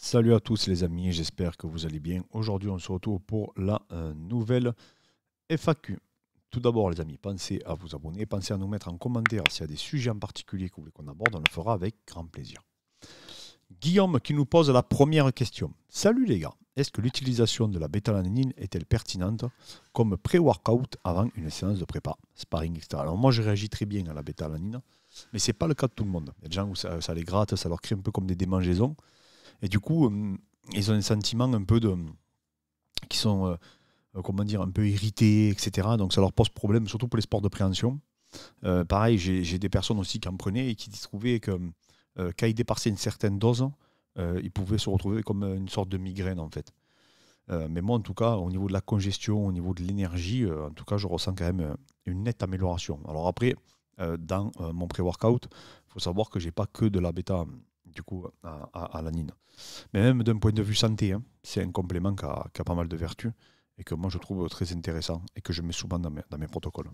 Salut à tous les amis, j'espère que vous allez bien. Aujourd'hui, on se retrouve pour la nouvelle FAQ. Tout d'abord, les amis, pensez à vous abonner, pensez à nous mettre en commentaire s'il y a des sujets en particulier que vous voulez qu'on aborde, on le fera avec grand plaisir. Guillaume qui nous pose la première question. Salut les gars, est-ce que l'utilisation de la bêta-alanine est-elle pertinente comme pré-workout avant une séance de prépa, sparring, etc. Alors moi, je réagis très bien à la bêta-alanine, mais ce n'est pas le cas de tout le monde. Il y a des gens où ça les gratte, ça leur crée un peu comme des démangeaisons. Et du coup, ils ont un sentiment un peu de. Qui sont, comment dire, un peu irrités, etc. Donc ça leur pose problème, surtout pour les sports de préhension. Pareil, j'ai des personnes aussi qui en prenaient et qui trouvaient que quand ils dépassaient une certaine dose, ils pouvaient se retrouver comme une sorte de migraine en fait. Mais moi, en tout cas, au niveau de la congestion, au niveau de l'énergie, en tout cas, je ressens quand même une nette amélioration. Alors après, dans mon pré-workout, il faut savoir que j'ai pas que de la bêta, du coup, à l'anine. Mais même d'un point de vue santé, hein, c'est un complément qui a pas mal de vertus et que moi je trouve très intéressant et que je mets souvent dans mes protocoles.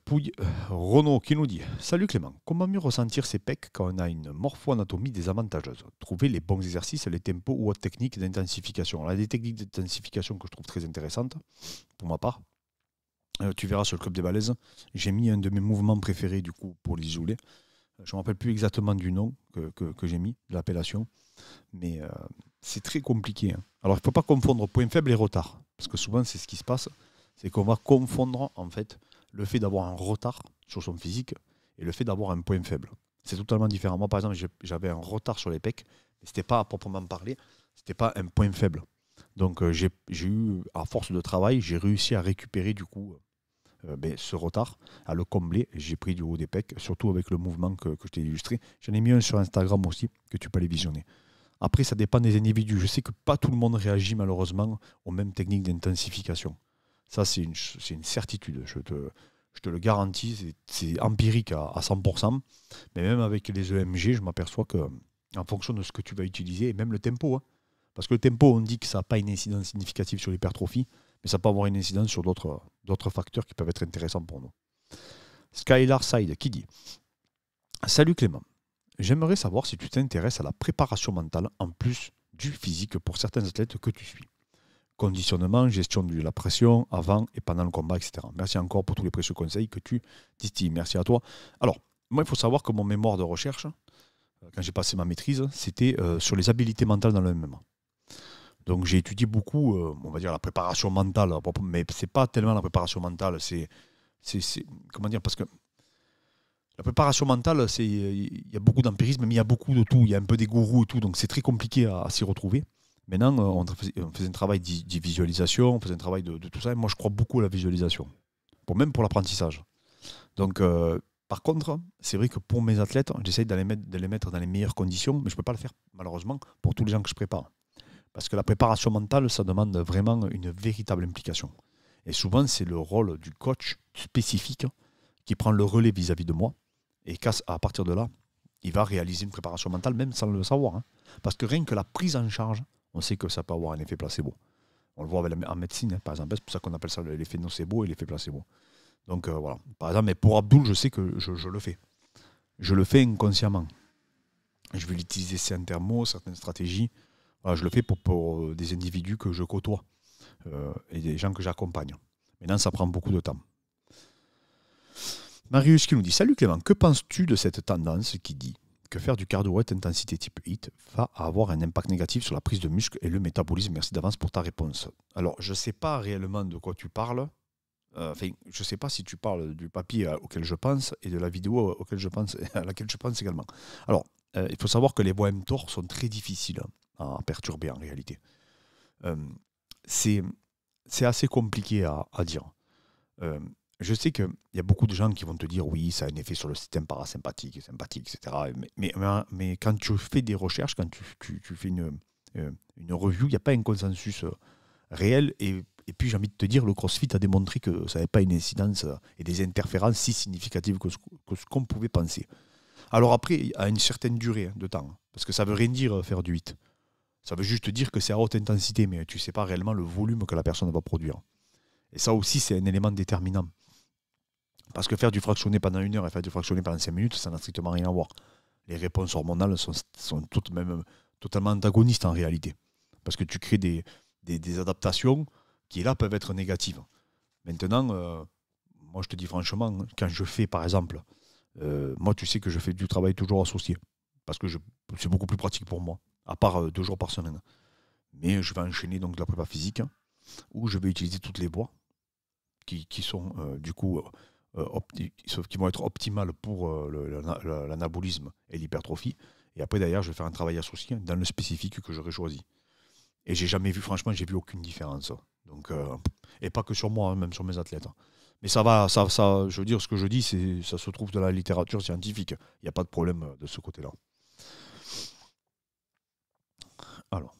Pouille Renaud qui nous dit Salut Clément, comment mieux ressentir ses pecs quand on a une morpho-anatomie désavantageuse? Trouver les bons exercices, les tempos ou autres techniques d'intensification. Alors, il y a des techniques d'intensification que je trouve très intéressantes, pour ma part. Tu verras sur le Club des Balaises, j'ai mis un de mes mouvements préférés du coup pour l'isoler. Je ne me rappelle plus exactement du nom que j'ai mis, de l'appellation, mais c'est très compliqué, hein. Alors il ne faut pas confondre point faible et retard, parce que souvent c'est ce qui se passe, c'est qu'on va confondre en fait le fait d'avoir un retard sur son physique et le fait d'avoir un point faible. C'est totalement différent. Moi par exemple j'avais un retard sur les pecs, mais ce n'était pas à proprement parler, ce n'était pas un point faible. Donc j'ai eu, à force de travail, j'ai réussi à récupérer du coup ce retard, à le combler. J'ai pris du haut des pecs, surtout avec le mouvement que je t'ai illustré. J'en ai mis un sur Instagram aussi, que tu peux aller visionner. Après, ça dépend des individus. Je sais que pas tout le monde réagit malheureusement aux mêmes techniques d'intensification. Ça, c'est une certitude. Je te le garantis, c'est empirique à 100%. Mais même avec les EMG, je m'aperçois que en fonction de ce que tu vas utiliser, et même le tempo, hein, parce que le tempo, on dit que ça n'a pas une incidence significative sur l'hypertrophie, mais ça peut avoir une incidence sur d'autres facteurs qui peuvent être intéressants pour nous. Skylar Side qui dit Salut Clément, j'aimerais savoir si tu t'intéresses à la préparation mentale en plus du physique pour certains athlètes que tu suis. Conditionnement, gestion de la pression avant et pendant le combat, etc. Merci encore pour tous les précieux conseils que tu distilles. Merci à toi. Alors, moi, il faut savoir que mon mémoire de recherche, quand j'ai passé ma maîtrise, c'était sur les habiletés mentales dans le MMA. Donc j'ai étudié beaucoup, on va dire, la préparation mentale, mais c'est pas tellement la préparation mentale, comment dire, parce que la préparation mentale, il y a beaucoup d'empirisme, mais il y a beaucoup de tout, il y a un peu des gourous et tout, donc c'est très compliqué à s'y retrouver. Maintenant, on faisait un travail de visualisation, on faisait un travail de tout ça, et moi je crois beaucoup à la visualisation, même pour l'apprentissage. Donc, par contre, c'est vrai que pour mes athlètes, j'essaye de les mettre dans les meilleures conditions, mais je ne peux pas le faire malheureusement pour tous les gens que je prépare. Parce que la préparation mentale, ça demande vraiment une véritable implication. Et souvent, c'est le rôle du coach spécifique qui prend le relais vis-à-vis de moi. Et à partir de là, il va réaliser une préparation mentale, même sans le savoir, hein. Parce que rien que la prise en charge, on sait que ça peut avoir un effet placebo. On le voit en médecine, hein, par exemple. C'est pour ça qu'on appelle ça l'effet nocebo et l'effet placebo. Donc voilà. Par exemple, mais pour Abdul, je sais que je le fais. Je le fais inconsciemment. Je vais utiliser certains termes, certaines stratégies. Voilà, je le fais pour des individus que je côtoie et des gens que j'accompagne. Maintenant, ça prend beaucoup de temps. Marius qui nous dit Salut Clément, que penses-tu de cette tendance qui dit que faire du cardio haute intensité type HIIT va avoir un impact négatif sur la prise de muscle et le métabolisme? Merci d'avance pour ta réponse. Alors, je ne sais pas réellement de quoi tu parles. Je ne sais pas si tu parles du papier auquel je pense et de la vidéo à laquelle je pense également. Alors, il faut savoir que les voies mTOR sont très difficiles à perturber en réalité. Euh, c'est assez compliqué à dire. Je sais qu'il y a beaucoup de gens qui vont te dire oui, ça a un effet sur le système parasympathique, sympathique, etc. Mais quand tu fais des recherches, quand tu fais une review, il n'y a pas un consensus réel. Et puis j'ai envie de te dire, le CrossFit a démontré que ça n'avait pas une incidence et des interférences si significatives que ce qu'on pouvait penser. Alors après, à une certaine durée de temps, parce que ça ne veut rien dire faire du HIIT. Ça veut juste dire que c'est à haute intensité, mais tu ne sais pas réellement le volume que la personne va produire. Et ça aussi, c'est un élément déterminant. Parce que faire du fractionné pendant 1 heure et faire du fractionné pendant 5 minutes, ça n'a strictement rien à voir. les réponses hormonales sont totalement antagonistes en réalité. Parce que tu crées des adaptations qui, là, peuvent être négatives. Maintenant, moi, je te dis franchement, quand je fais, par exemple, moi, tu sais que je fais du travail toujours associé. Parce que c'est beaucoup plus pratique pour moi, à part 2 jours par semaine. Mais je vais enchaîner donc de la prépa physique, où je vais utiliser toutes les voies qui sont du coup qui vont être optimales pour l'anabolisme et l'hypertrophie. Et après, d'ailleurs, je vais faire un travail associé dans le spécifique que j'aurais choisi. Et j'ai jamais vu, franchement, j'ai vu aucune différence. Donc, et pas que sur moi, hein, même sur mes athlètes. Mais ça va, je veux dire, ce que je dis, ça se trouve dans la littérature scientifique. Il n'y a pas de problème de ce côté-là. Alors,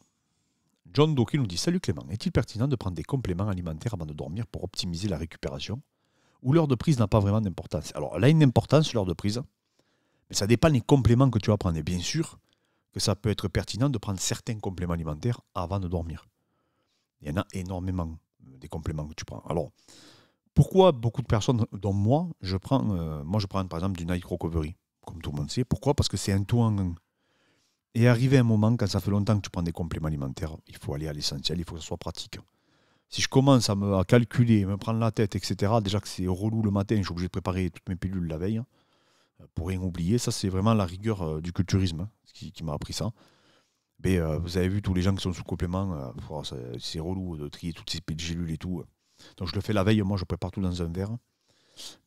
John Doki nous dit: Salut Clément, est-il pertinent de prendre des compléments alimentaires avant de dormir pour optimiser la récupération? Ou l'heure de prise n'a pas vraiment d'importance? Alors, elle a une importance, l'heure de prise, mais ça dépend des compléments que tu vas prendre. Et bien sûr que ça peut être pertinent de prendre certains compléments alimentaires avant de dormir. Il y en a énormément, des compléments que tu prends. Alors, pourquoi beaucoup de personnes, dont moi, je prends par exemple du Night Recovery, comme tout le monde sait. Pourquoi? Parce que c'est un tout en un. Et arrivé un moment, quand ça fait longtemps que tu prends des compléments alimentaires, il faut aller à l'essentiel, il faut que ce soit pratique. Si je commence à calculer, me prendre la tête, etc., déjà que c'est relou le matin, je suis obligé de préparer toutes mes pilules la veille, pour rien oublier. Ça, c'est vraiment la rigueur du culturisme qui m'a appris ça. Mais vous avez vu tous les gens qui sont sous complément, c'est relou de trier toutes ces gélules et tout. Donc je le fais la veille, moi je prépare tout dans un verre.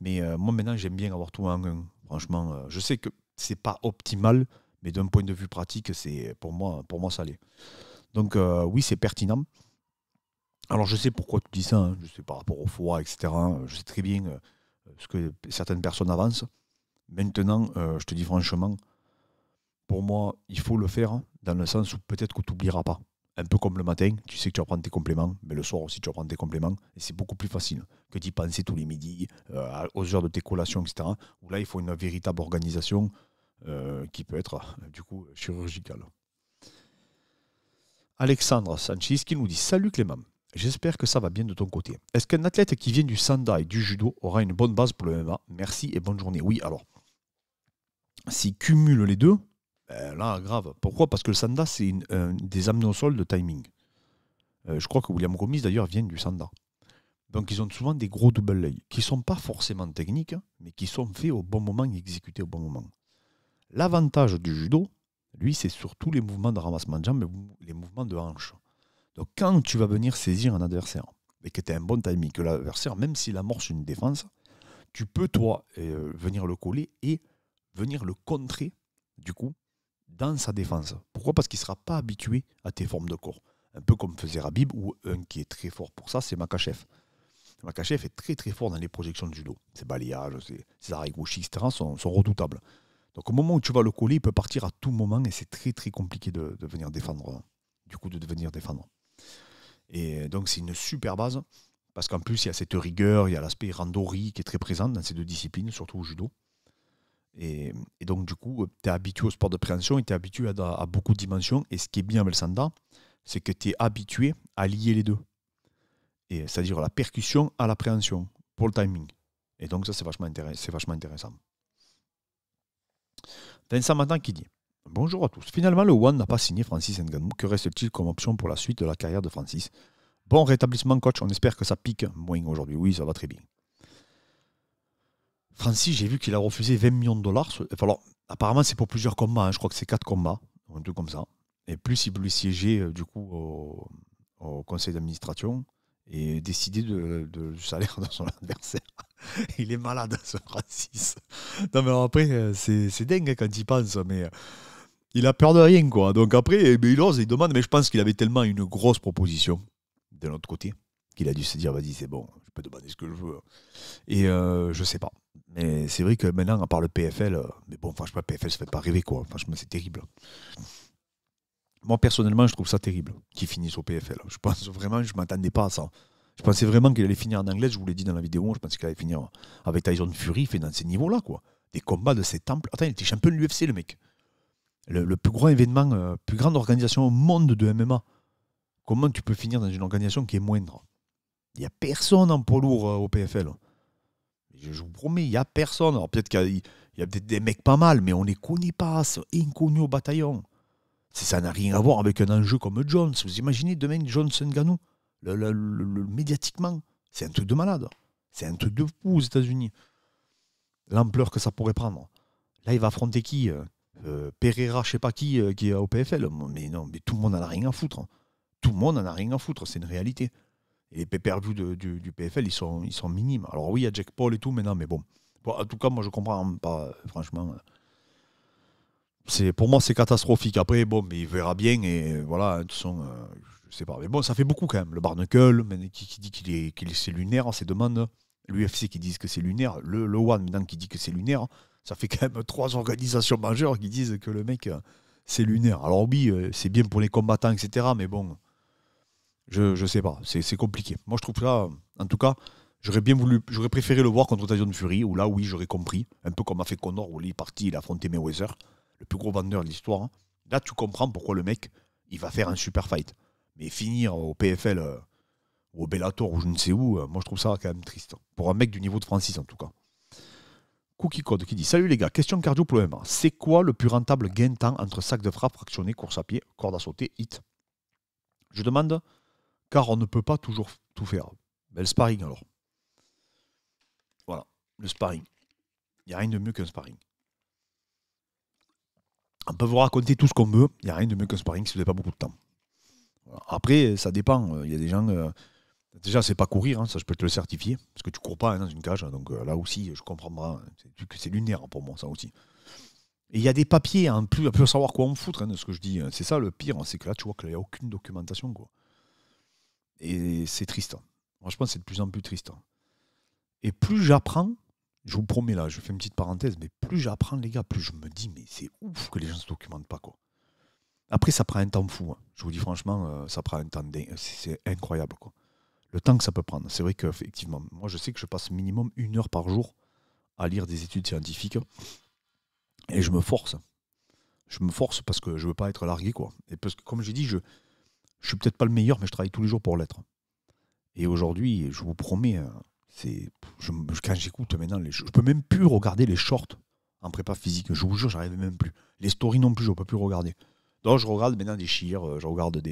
Mais moi maintenant j'aime bien avoir tout en un. Franchement, je sais que c'est pas optimal, mais d'un point de vue pratique, c'est pour moi ça l'est. Donc oui, c'est pertinent. Alors je sais pourquoi tu dis ça, hein. Je sais par rapport au foie, etc. Je sais très bien ce que certaines personnes avancent. Maintenant, je te dis franchement, pour moi, il faut le faire dans le sens où peut-être que tu n'oublieras pas. Un peu comme le matin, tu sais que tu vas prendre tes compléments, mais le soir aussi tu vas prendre tes compléments, et c'est beaucoup plus facile que d'y penser tous les midis, aux heures de tes collations, etc. Où là, il faut une véritable organisation qui peut être du coup chirurgicale. Alexandre Sanchez qui nous dit: Salut Clément, j'espère que ça va bien de ton côté. Est-ce qu'un athlète qui vient du sanda et du judo aura une bonne base pour le MMA? Merci et bonne journée. Oui, alors, s'il cumule les deux, là, grave. Pourquoi? Parce que le sanda, c'est des amnosols de timing. Je crois que William Gomis, d'ailleurs, vient du sanda. Donc, ils ont souvent des gros double leg, qui ne sont pas forcément techniques, mais qui sont faits au bon moment et exécutés au bon moment. L'avantage du judo, lui, c'est surtout les mouvements de ramassement de jambes, les mouvements de hanche. Donc, quand tu vas venir saisir un adversaire, et que tu as un bon timing, que l'adversaire, même s'il amorce une défense, tu peux, toi, venir le coller et venir le contrer, du coup, dans sa défense. Pourquoi? Parce qu'il ne sera pas habitué à tes formes de corps. Un peu comme faisait Rabib, ou un qui est très fort pour ça, c'est Makachev. Makachev est très très fort dans les projections de judo. Ses balayages, ses arrêts gauchis, etc. sont redoutables. Donc au moment où tu vas le coller, il peut partir à tout moment et c'est très très compliqué de venir défendre. Du coup, de venir défendre. Et donc c'est une super base, parce qu'en plus il y a cette rigueur, il y a l'aspect randori qui est très présent dans ces deux disciplines, surtout au judo. Et donc, du coup, tu es habitué au sport de préhension et tu es habitué à beaucoup de dimensions. Et ce qui est bien avec le sanda, c'est que tu es habitué à lier les deux. C'est-à-dire la percussion à la préhension pour le timing. Et donc, ça, c'est vachement intéressant. Vincent Matin qui dit: Bonjour à tous. Finalement, le One n'a pas signé Francis Ngannou. Que reste-t-il comme option pour la suite de la carrière de Francis? Bon rétablissement, coach. On espère que ça pique moins aujourd'hui. Oui, ça va très bien. Francis, j'ai vu qu'il a refusé 20 millions de dollars. Alors, apparemment, c'est pour plusieurs combats. Hein. Je crois que c'est 4 combats, un truc comme ça. Et plus il voulait siéger du coup au conseil d'administration et décider du salaire de son adversaire. Il est malade, ce Francis. Non, mais après, c'est dingue quand il pense. Mais il a peur de rien, quoi. Donc après, il ose, il demande. Mais je pense qu'il avait tellement une grosse proposition de l'autre côté qu'il a dû se dire: vas-y, c'est bon, je peux demander ce que je veux. Et je sais pas. Mais c'est vrai que maintenant, à part le PFL, mais bon, franchement, le PFL, ça fait pas rêver, quoi. Franchement, c'est terrible. Moi, personnellement, je trouve ça terrible qu'il finisse au PFL. Je pense vraiment, je ne m'attendais pas à ça. Je pensais vraiment qu'il allait finir en anglais, je vous l'ai dit dans la vidéo, je pensais qu'il allait finir avec Tyson Fury, fait dans ces niveaux-là, quoi. Des combats de ces temples. Attends, il était champion de l'UFC, le mec. Le plus gros événement, plus grande organisation au monde de MMA. Comment tu peux finir dans une organisation qui est moindre? Il n'y a personne en poids lourd au PFL. Je vous promets, il n'y a personne. Alors peut-être qu'il y a peut-être des mecs pas mal, mais on ne les connaît pas. C'est inconnu au bataillon. Ça n'a rien à voir avec un enjeu comme Jones. Vous imaginez demain Jones Ngannou médiatiquement, c'est un truc de malade. C'est un truc de fou aux États-Unis. L'ampleur que ça pourrait prendre. Là, il va affronter qui Pereira, je sais pas qui est au PFL. Mais non, mais tout le monde en a rien à foutre. Tout le monde en a rien à foutre, c'est une réalité. Et les pay-per-view du PFL, ils sont minimes. Alors oui, il y a Jack Paul et tout, mais non, mais bon. En tout cas, moi, je comprends pas, franchement. Pour moi, c'est catastrophique. Après, bon, mais il verra bien, et voilà, de toute façon, je sais pas. Mais bon, ça fait beaucoup quand même. Le Barnacle, qui dit qu'il c'est lunaire, on se demande. L'UFC qui disent que c'est lunaire. Le One, maintenant, qui dit que c'est lunaire. Ça fait quand même 3 organisations majeures qui disent que le mec, c'est lunaire. Alors oui, c'est bien pour les combattants, etc. Mais bon, je sais pas. C'est compliqué. Moi, je trouve ça, en tout cas, j'aurais préféré le voir contre Tyson Fury, où là, oui, j'aurais compris. Un peu comme a fait Conor, où il est parti, il a affronté Mayweather, le plus gros vendeur de l'histoire. Hein. Là, tu comprends pourquoi le mec, il va faire un super fight. Mais finir au PFL ou au Bellator ou je ne sais où, moi, je trouve ça quand même triste. Pour un mec du niveau de Francis, en tout cas. Cookie Code qui dit: Salut les gars, question cardio pour le MMA. C'est quoi le plus rentable gain de temps entre sac de frappe fractionné, course à pied, corde à sauter, hit? Je demande, car on ne peut pas toujours tout faire. Ben, le sparring alors. Voilà, le sparring. Il n'y a rien de mieux qu'un sparring. On peut vous raconter tout ce qu'on veut, il n'y a rien de mieux qu'un sparring si vous n'avez pas beaucoup de temps. Voilà. Après, ça dépend. Il y a des gens. Déjà, c'est pas courir, hein, ça je peux te le certifier, parce que tu cours pas hein, dans une cage, donc là aussi, je comprends pas. C'est lunaire pour moi, ça aussi. Et il y a des papiers, en plus, à plus savoir quoi en foutre de ce que je dis. C'est ça le pire, c'est que là, tu vois qu'il n'y a aucune documentation, quoi. Et c'est triste. Franchement, c'est de plus en plus triste. Et plus j'apprends, je vous promets là, je fais une petite parenthèse, mais plus j'apprends, les gars, plus je me dis, mais c'est ouf que les gens ne se documentent pas, quoi. Après, ça prend un temps fou. Hein. Je vous dis franchement, ça prend un temps dingue. C'est incroyable, quoi. Le temps que ça peut prendre. C'est vrai qu'effectivement, moi, je sais que je passe minimum 1 heure par jour à lire des études scientifiques. Et je me force. Je me force parce que je ne veux pas être largué, quoi. Et parce que, comme j'ai dit, je suis peut-être pas le meilleur, mais je travaille tous les jours pour l'être. Et aujourd'hui, je vous promets, quand j'écoute maintenant, je peux même plus regarder les shorts en prépa physique. Je vous jure, j'arrive même plus. Les stories non plus, je ne peux plus regarder. Donc, je regarde maintenant des chires, je regarde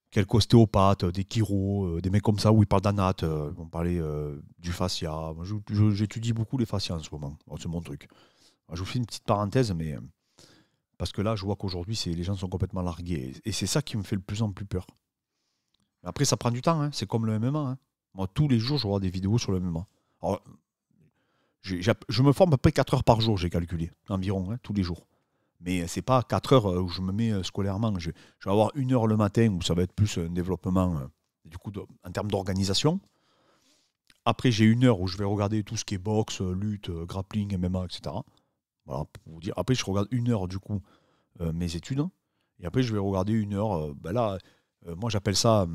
quelques ostéopathes, des chiros, des mecs comme ça où ils parlent d'anat, ils vont parler du fascia. Moi, j'étudie beaucoup les fascias en ce moment. Bon, c'est mon truc. Alors, je vous fais une petite parenthèse, mais parce que là, je vois qu'aujourd'hui, les gens sont complètement largués. Et c'est ça qui me fait le plus en plus peur. Mais après, ça prend du temps. Hein. C'est comme le MMA. Hein. Moi, tous les jours, je vois des vidéos sur le MMA. Alors, je me forme à peu près 4 heures par jour, j'ai calculé, environ, hein, tous les jours. Mais c'est pas 4 heures où je me mets scolairement. Je vais avoir 1 heure le matin où ça va être plus un développement du coup, en termes d'organisation. Après, j'ai 1 heure où je vais regarder tout ce qui est boxe, lutte, grappling, MMA, etc. Voilà, pour vous dire. Après, je regarde 1 heure du coup mes études. Et après, je vais regarder 1 heure. Là, moi, j'appelle ça.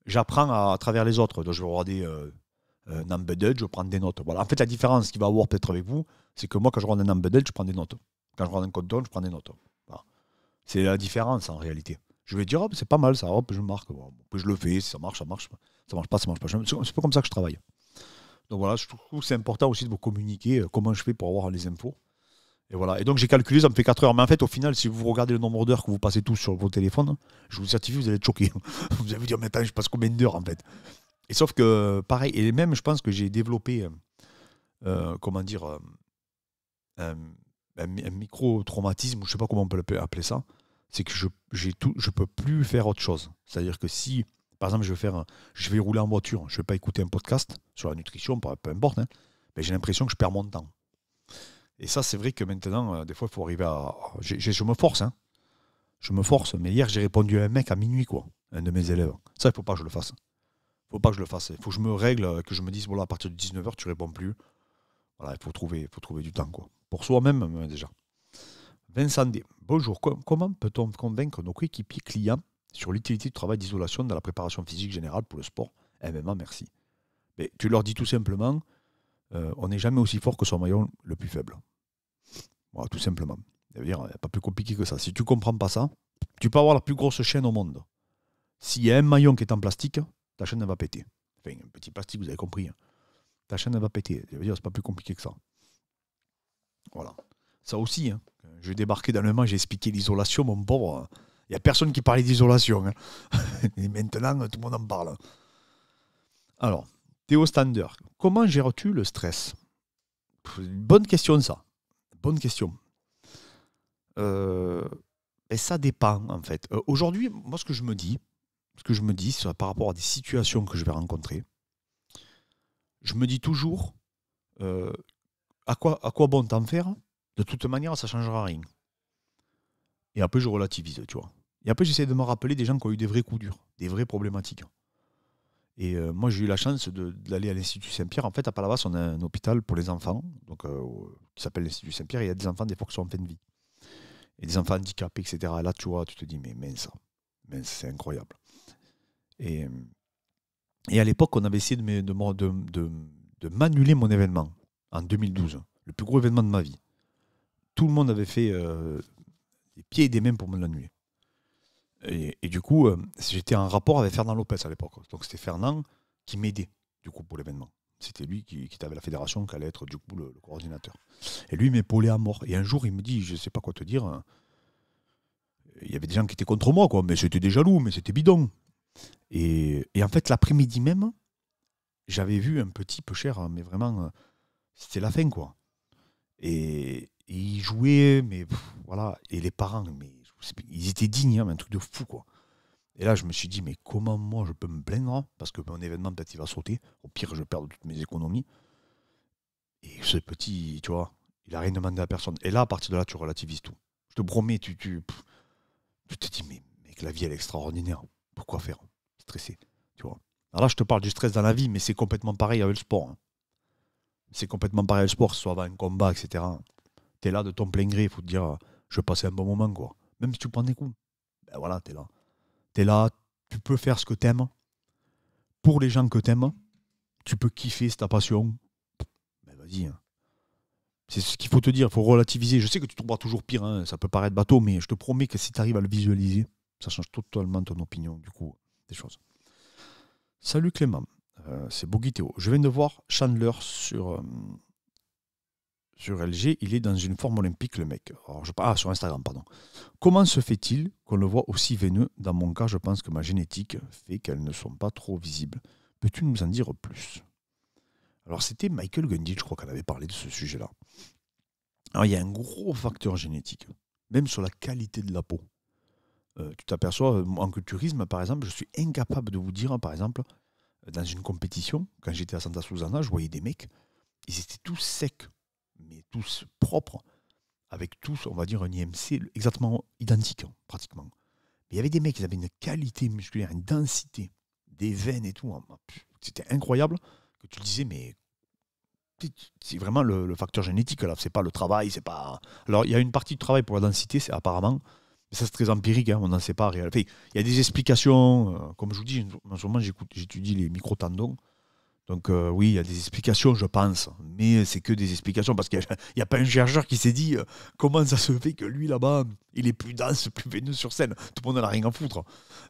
J'apprends à travers les autres. Donc, je vais regarder un embedded, je prends des notes. Voilà. En fait, la différence qu'il va y avoir peut-être avec vous, c'est que moi, quand je regarde un embedded, je prends des notes. Quand je regarde un code down, je prends des notes. Voilà. C'est la différence en réalité. Je vais dire, c'est pas mal ça, hop, je marque. Bon, je le fais, si ça marche, ça marche. Ça marche pas, ça marche pas. C'est pas comme ça que je travaille. Donc voilà, je trouve que c'est important aussi de vous communiquer comment je fais pour avoir les infos. Et voilà. Et donc j'ai calculé, ça me fait 4 heures. Mais en fait, au final, si vous regardez le nombre d'heures que vous passez tous sur vos téléphones, je vous certifie, vous allez être choqués. Vous allez vous dire, mais attends, je passe combien d'heures en fait? Et sauf que, pareil, et même, je pense que j'ai développé, comment dire, un micro-traumatisme, je ne sais pas comment on peut appeler ça, c'est que je ne peux plus faire autre chose. C'est-à-dire que si, par exemple, je vais rouler en voiture, je ne vais pas écouter un podcast sur la nutrition, peu importe, hein, mais j'ai l'impression que je perds mon temps. Et ça, c'est vrai que maintenant, des fois, il faut arriver à... Je me force, hein. Je me force. Mais hier, j'ai répondu à un mec à minuit, quoi, un de mes élèves. Ça, il ne faut pas que je le fasse. Il faut pas que je le fasse. Il faut que je me règle, que je me dise, voilà, à partir de 19h, tu ne réponds plus. Voilà, il faut trouver du temps, quoi. Pour soi-même, déjà. Vincent D. Bonjour. Comment peut-on convaincre nos coéquipiers clients sur l'utilité du travail d'isolation dans la préparation physique générale pour le sport MMA, merci. Mais tu leur dis tout simplement, on n'est jamais aussi fort que son maillon le plus faible. Voilà, tout simplement. Ça veut dire, il n'y a pas plus compliqué que ça. Si tu ne comprends pas ça, tu peux avoir la plus grosse chaîne au monde. S'il y a un maillon qui est en plastique, ta chaîne elle va péter. Enfin, un petit plastique, vous avez compris. ta chaîne elle va péter. Ça veut dire c'est pas plus compliqué que ça. Voilà. Ça aussi, hein. Je débarquais dans le Mans, j'ai expliqué l'isolation, mon pauvre. Il n'y a personne qui parlait d'isolation. Hein. Et maintenant, tout le monde en parle. Alors, Théo Stander, comment gères-tu le stress? Bonne question, ça. Bonne question. Et ça dépend, en fait. Aujourd'hui, moi, ce que je me dis, c'est par rapport à des situations que je vais rencontrer, je me dis toujours, à quoi bon t'en faire? De toute manière, ça ne changera rien. Et après, je relativise, tu vois. Et après, j'essaie de me rappeler des gens qui ont eu des vrais coups durs, des vraies problématiques. Et moi, j'ai eu la chance d'aller à l'Institut Saint-Pierre. En fait, à Palavas, on a un hôpital pour les enfants, donc, qui s'appelle l'Institut Saint-Pierre. Et il y a des enfants, des fois, qui sont en fin de vie. Et des enfants handicapés, etc. Et là, tu vois, tu te dis, mais mince, c'est incroyable. Et à l'époque, on avait essayé de m'annuler mon événement, en 2012. Le plus gros événement de ma vie. Tout le monde avait fait des pieds et des mains pour me l'annuler. Et du coup, j'étais en rapport avec Fernand Lopez à l'époque. Donc c'était Fernand qui m'aidait du coup pour l'événement. C'était lui qui était avec la fédération, qui allait être du coup le coordinateur. Et lui il m'épaulait à mort. Et un jour, il me dit, je ne sais pas quoi te dire, il y avait des gens qui étaient contre moi, quoi, mais c'était des jaloux, mais c'était bidon. Et en fait, l'après-midi même, j'avais vu un petit peu cher, mais vraiment, c'était la fin, quoi. Et ils jouaient, mais voilà. Et les parents, mais ils étaient dignes, hein, mais un truc de fou, quoi. Et là, je me suis dit, mais comment moi je peux me plaindre? Parce que mon événement, peut-être, il va sauter. Au pire, je perds toutes mes économies. Et ce petit, tu vois, il a rien demandé à personne. Et là, à partir de là, tu relativises tout. Je te promets, tu te dis, mais mec, la vie, elle est extraordinaire. Pourquoi faire? Stresser, tu vois. Alors là, je te parle du stress dans la vie, mais c'est complètement pareil avec le sport. Hein. C'est complètement pareil avec le sport, que ce soit avant un combat, etc. T'es là de ton plein gré, il faut te dire, je vais passer un bon moment, quoi. Même si tu prends des coups. Ben voilà, t'es là. T'es là, tu peux faire ce que t'aimes. Pour les gens que t'aimes, tu peux kiffer, c'est ta passion. Ben vas-y. Hein. C'est ce qu'il faut te dire, il faut relativiser. Je sais que tu trouveras toujours pire, hein, ça peut paraître bateau, mais je te promets que si tu arrives à le visualiser, ça change totalement ton opinion, du coup, des choses. Salut Clément, c'est Bogi Théo. Je viens de voir Chandler sur LG, il est dans une forme olympique, le mec. Alors, sur Instagram, pardon. Comment se fait-il qu'on le voit aussi veineux? Dans mon cas, je pense que ma génétique fait qu'elles ne sont pas trop visibles. Peux-tu nous en dire plus? Alors, c'était Michael Gundich, je crois, qu'on avait parlé de ce sujet-là. Alors, il y a un gros facteur génétique, même sur la qualité de la peau. Tu t'aperçois, en culturisme, par exemple, je suis incapable de vous dire, par exemple, dans une compétition, quand j'étais à Santa Susana, je voyais des mecs, ils étaient tous secs, mais tous propres, avec tous, on va dire, un IMC exactement identique, pratiquement. Mais il y avait des mecs qui avaient une qualité musculaire, une densité, des veines et tout. C'était incroyable que tu disais, mais c'est vraiment le facteur génétique, là. C'est pas le travail, c'est pas... Alors, il y a une partie de travail pour la densité, c'est apparemment... Mais ça, c'est très empirique, hein, on n'en sait pas réellement. Enfin, il y a des explications, comme je vous dis, en ce moment, j'étudie les microtendons. Donc oui, il y a des explications, je pense. Mais c'est que des explications, parce qu'il n'y a pas un chercheur qui s'est dit comment ça se fait que lui, là-bas, il est plus dense, plus veineux sur scène. Tout le monde n'en a rien à foutre.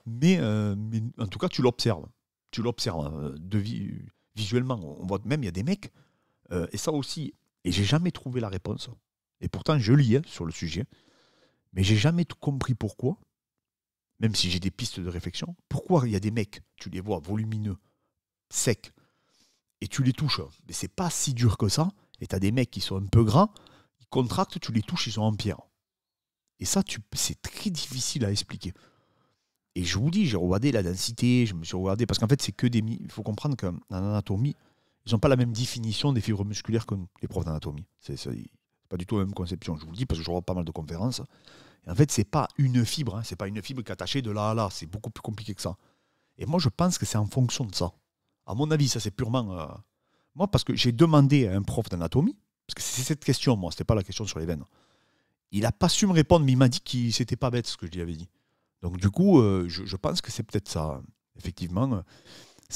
Mais en tout cas, tu l'observes. Tu l'observes visuellement. On voit même, il y a des mecs, et ça aussi, et j'ai jamais trouvé la réponse. Et pourtant, je lis sur le sujet. Mais j'ai jamais tout compris pourquoi, même si j'ai des pistes de réflexion, pourquoi il y a des mecs, tu les vois volumineux, secs, et tu les touches, mais c'est pas si dur que ça, et tu as des mecs qui sont un peu gras, ils contractent, tu les touches, ils sont en pierre. Et ça, c'est très difficile à expliquer. Et je vous dis, j'ai regardé la densité, je me suis regardé, parce qu'en fait, c'est que des... Il faut comprendre qu'en anatomie, ils n'ont pas la même définition des fibres musculaires que nous, les profs d'anatomie. C'est pas du tout la même conception, je vous le dis, parce que je regarde pas mal de conférences. Et en fait, c'est pas une fibre, hein, c'est pas une fibre qui est attachée de là à là, c'est beaucoup plus compliqué que ça. Et moi, je pense que c'est en fonction de ça. À mon avis, ça c'est purement... Moi, parce que j'ai demandé à un prof d'anatomie, parce que c'est cette question, moi, c'était pas la question sur les veines. Il n'a pas su me répondre, mais il m'a dit que c'était pas bête ce que je lui avais dit. Donc du coup, je pense que c'est peut-être ça. Effectivement,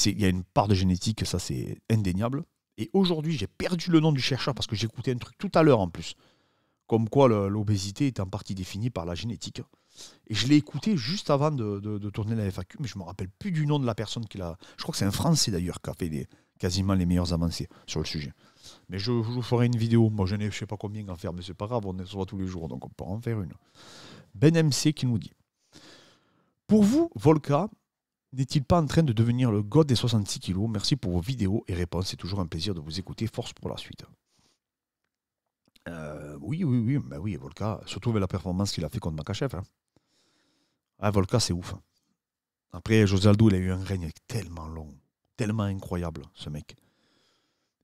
il y a une part de génétique, ça c'est indéniable. Et aujourd'hui, j'ai perdu le nom du chercheur parce que j'écoutais un truc tout à l'heure en plus. Comme quoi l'obésité est en partie définie par la génétique. Et je l'ai écouté juste avant de tourner la FAQ, mais je ne me rappelle plus du nom de la personne qui l'a... Je crois que c'est un Français d'ailleurs qui a quasiment les meilleures avancées sur le sujet. Mais je vous ferai une vidéo. Moi, je ne sais pas combien en faire, mais c'est pas grave, on se voit tous les jours, donc on peut en faire une. Ben MC qui nous dit: pour vous, Volca n'est-il pas en train de devenir le god des 66 kilos? Merci pour vos vidéos et réponses. C'est toujours un plaisir de vous écouter. Force pour la suite. Oui. Ben oui, Volca, surtout avec la performance qu'il a fait contre Makachev. Hein. Ah, Volca, c'est ouf. Après, José Aldo, il a eu un règne tellement long, tellement incroyable, ce mec.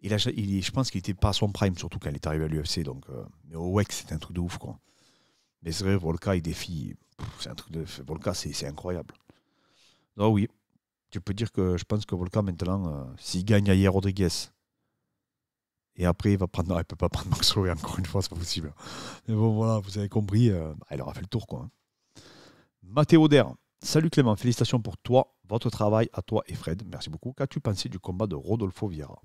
Je pense qu'il n'était pas à son prime, surtout quand il est arrivé à l'UFC. Mais au WEC, c'était un truc de ouf, quoi. Mais c'est vrai, Volca, il défie. C'est un truc de. Volca, c'est incroyable. Donc oui, tu peux dire que je pense que Volca, maintenant, s'il gagne à Yair Rodriguez, et après, il ne peut pas prendre Max Holloway, encore une fois, c'est pas possible. Mais bon, voilà, vous avez compris, il aura fait le tour, quoi. Hein. Mathéo Der. Salut Clément, félicitations pour toi, votre travail, à toi et Fred. Merci beaucoup. Qu'as-tu pensé du combat de Rodolfo Vieira?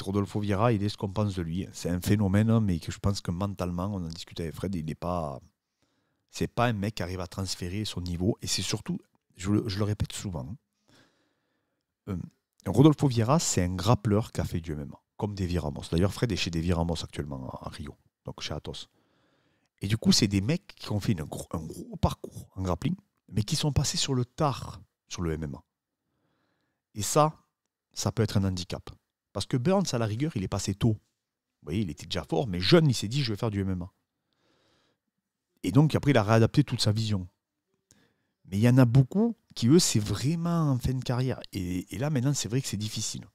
Rodolfo Vieira, il est ce qu'on pense de lui. C'est un phénomène, mais que je pense que mentalement, on en discutait avec Fred, il n'est pas. C'est pas un mec qui arrive à transférer son niveau. Et c'est surtout, je le répète souvent, Rodolfo Vieira, c'est un grappleur qui a fait du MMA, comme Davy Ramos. D'ailleurs, Fred est chez Davy Ramos actuellement à Rio, donc chez Athos. Et du coup, c'est des mecs qui ont fait un gros parcours en grappling, mais qui sont passés sur le tard sur le MMA. Et ça peut être un handicap. Parce que Burns, à la rigueur, il est passé tôt. Vous voyez, il était déjà fort, mais jeune, il s'est dit, je vais faire du MMA. Et donc, après, il a réadapté toute sa vision. Mais il y en a beaucoup qui, eux, c'est vraiment en fin de carrière. Et là, maintenant, c'est vrai que c'est difficile.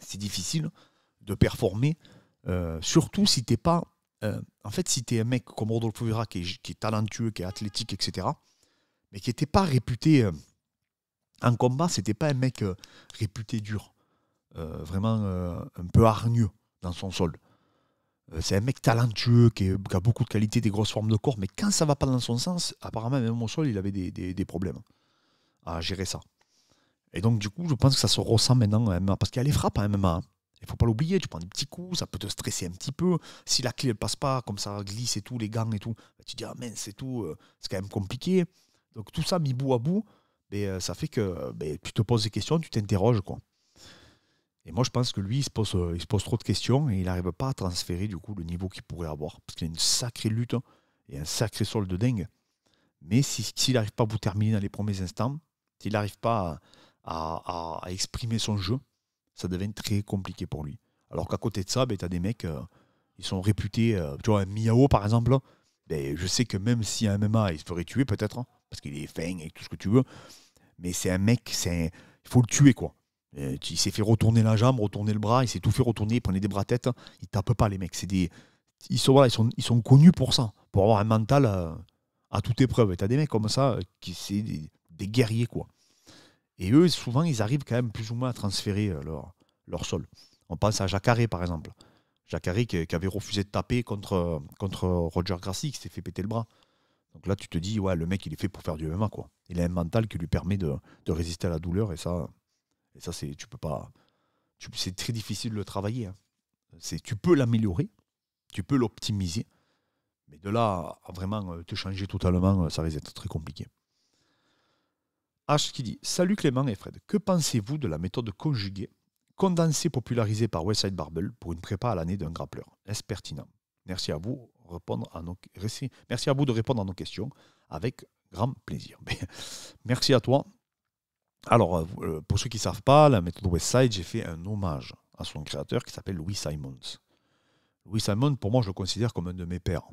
C'est difficile de performer, surtout si t'es pas... en fait, si tu es un mec comme Rodolfo Vieira qui est talentueux, qui est athlétique, etc., mais qui n'était pas réputé en combat, c'était pas un mec réputé dur, vraiment un peu hargneux dans son sol. C'est un mec talentueux qui a beaucoup de qualité, des grosses formes de corps, mais quand ça va pas dans son sens, apparemment, même au sol, il avait des problèmes à gérer ça. Et donc, du coup, je pense que ça se ressent maintenant en MMA, parce qu'il y a les frappes en MMA. Hein. Il ne faut pas l'oublier, tu prends des petits coups, ça peut te stresser un petit peu. Si la clé ne passe pas, comme ça glisse et tout, les gants et tout, tu te dis, ah mince, c'est tout, c'est quand même compliqué. Donc tout ça mis bout à bout, ça fait que tu te poses des questions, tu t'interroges, quoi. Et moi, je pense que lui, il se pose trop de questions et il n'arrive pas à transférer du coup le niveau qu'il pourrait avoir. Parce qu'il a une sacrée lutte et un sacré sol de dingue. Mais s'il n'arrive pas à vous terminer dans les premiers instants, s'il n'arrive pas à exprimer son jeu, ça devient très compliqué pour lui. Alors qu'à côté de ça, tu as des mecs, ils sont réputés, tu vois, un Miao par exemple, je sais que même si un MMA, il se ferait tuer peut-être, hein, parce qu'il est fin et tout ce que tu veux, mais c'est un mec, il faut le tuer, quoi. Il s'est fait retourner la jambe, retourner le bras, il s'est tout fait retourner, il prenait des bras têtes, il tape pas les mecs. Ils sont connus pour ça, pour avoir un mental à toute épreuve. Et tu as des mecs comme ça, c'est des guerriers, quoi. Et eux, souvent, ils arrivent quand même plus ou moins à transférer leur sol. On pense à Jacare, par exemple. Jacare qui avait refusé de taper contre Roger Gracie, qui s'est fait péter le bras. Donc là, tu te dis, ouais, le mec, il est fait pour faire du MMA, quoi. Il a un mental qui lui permet de résister à la douleur, et ça tu peux pas... c'est très difficile de le travailler. Hein. Tu peux l'améliorer, tu peux l'optimiser, mais de là à vraiment te changer totalement, ça risque d'être très compliqué. H qui dit: salut Clément et Fred, que pensez-vous de la méthode conjuguée, condensée popularisée par Westside Barbell pour une prépa à l'année d'un grappleur? Est-ce pertinent? Merci à vous de répondre à nos questions avec grand plaisir. Merci à toi. Alors, pour ceux qui ne savent pas, la méthode Westside, j'ai fait un hommage à son créateur qui s'appelle Louis Simons. Louis Simons, pour moi, je le considère comme un de mes pères.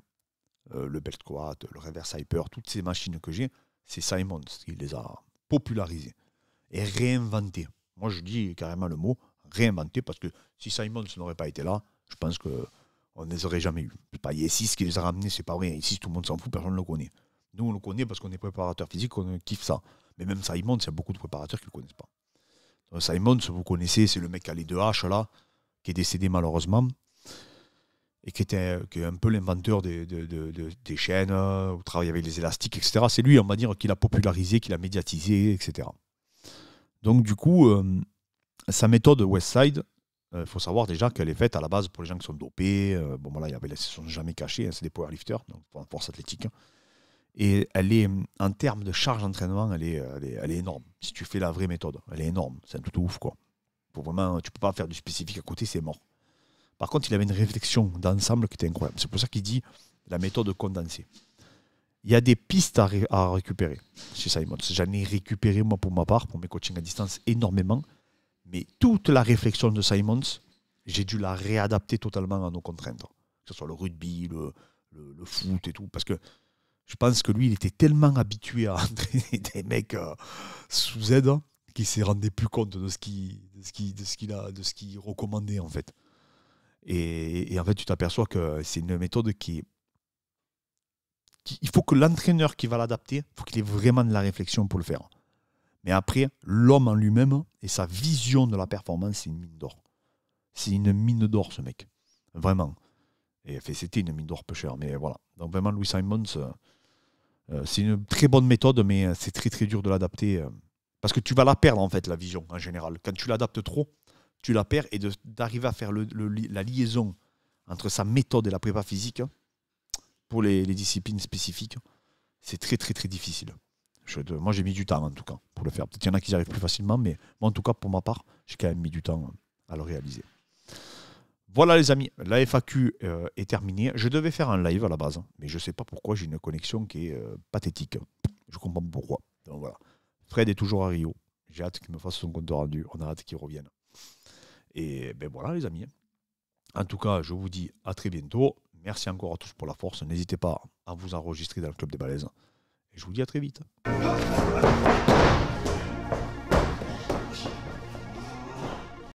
Le belt squat, le reverse hyper, toutes ces machines que j'ai, c'est Simons qui les a popularisées et réinventées. Moi, je dis carrément le mot réinventé parce que si Simons n'aurait pas été là, je pense qu'on ne les aurait jamais eu. C'est pas Yesis qui les a ramenés, c'est pas vrai. Ici, tout le monde s'en fout, personne ne le connaît. Nous, on le connaît parce qu'on est préparateur physique, on kiffe ça. Mais même Simons, il y a beaucoup de préparateurs qui ne le connaissent pas. Donc, Simons, vous connaissez, c'est le mec qui a les deux haches là, qui est décédé malheureusement, et qui est un peu l'inventeur des chaînes, où travaille avec les élastiques, etc. C'est lui, on va dire, qui l'a popularisé, qui l'a médiatisé, etc. Donc du coup, sa méthode Westside, il faut savoir déjà qu'elle est faite à la base pour les gens qui sont dopés. Bon voilà, ils ne sont jamais cachés, hein, c'est des powerlifters, donc pour la force athlétique. Et elle est, en termes de charge d'entraînement, elle est énorme. Si tu fais la vraie méthode, elle est énorme. C'est un truc de ouf, quoi. Pour vraiment, tu peux pas faire du spécifique à côté, c'est mort. Par contre, il avait une réflexion d'ensemble qui était incroyable. C'est pour ça qu'il dit la méthode condensée. Il y a des pistes à récupérer chez Simons. J'en ai récupéré, moi, pour ma part, pour mes coachings à distance, énormément. Mais toute la réflexion de Simons, j'ai dû la réadapter totalement à nos contraintes. Que ce soit le rugby, le foot et tout. Parce que je pense que lui, il était tellement habitué à entraîner des mecs sous aide qu'il ne se rendait plus compte de ce qu'il recommandait, en fait. Et en fait, tu t'aperçois que c'est une méthode il faut que l'entraîneur qui va l'adapter, il faut qu'il ait vraiment de la réflexion pour le faire. Mais après, l'homme en lui-même et sa vision de la performance, c'est une mine d'or. C'est une mine d'or, ce mec. Vraiment. Et c'était une mine d'or peu chère, mais voilà. Donc vraiment, Louis Simons, c'est une très bonne méthode, mais c'est très très dur de l'adapter. Parce que tu vas la perdre, en fait, la vision, en général. Quand tu l'adaptes trop, tu la perds. Et d'arriver à faire la liaison entre sa méthode et la prépa physique, pour les disciplines spécifiques, c'est très très très difficile. Moi j'ai mis du temps en tout cas pour le faire. Peut-être qu'il y en a qui y arrivent plus facilement, mais moi en tout cas pour ma part, j'ai quand même mis du temps à le réaliser. Voilà les amis, la FAQ est terminée. Je devais faire un live à la base, mais je ne sais pas pourquoi j'ai une connexion qui est pathétique. Je comprends pas pourquoi. Donc voilà. Fred est toujours à Rio. J'ai hâte qu'il me fasse son compte rendu. On a hâte qu'il revienne. Et ben voilà les amis. En tout cas, je vous dis à très bientôt. Merci encore à tous pour la force. N'hésitez pas à vous enregistrer dans le Club des Balaises. Et je vous dis à très vite.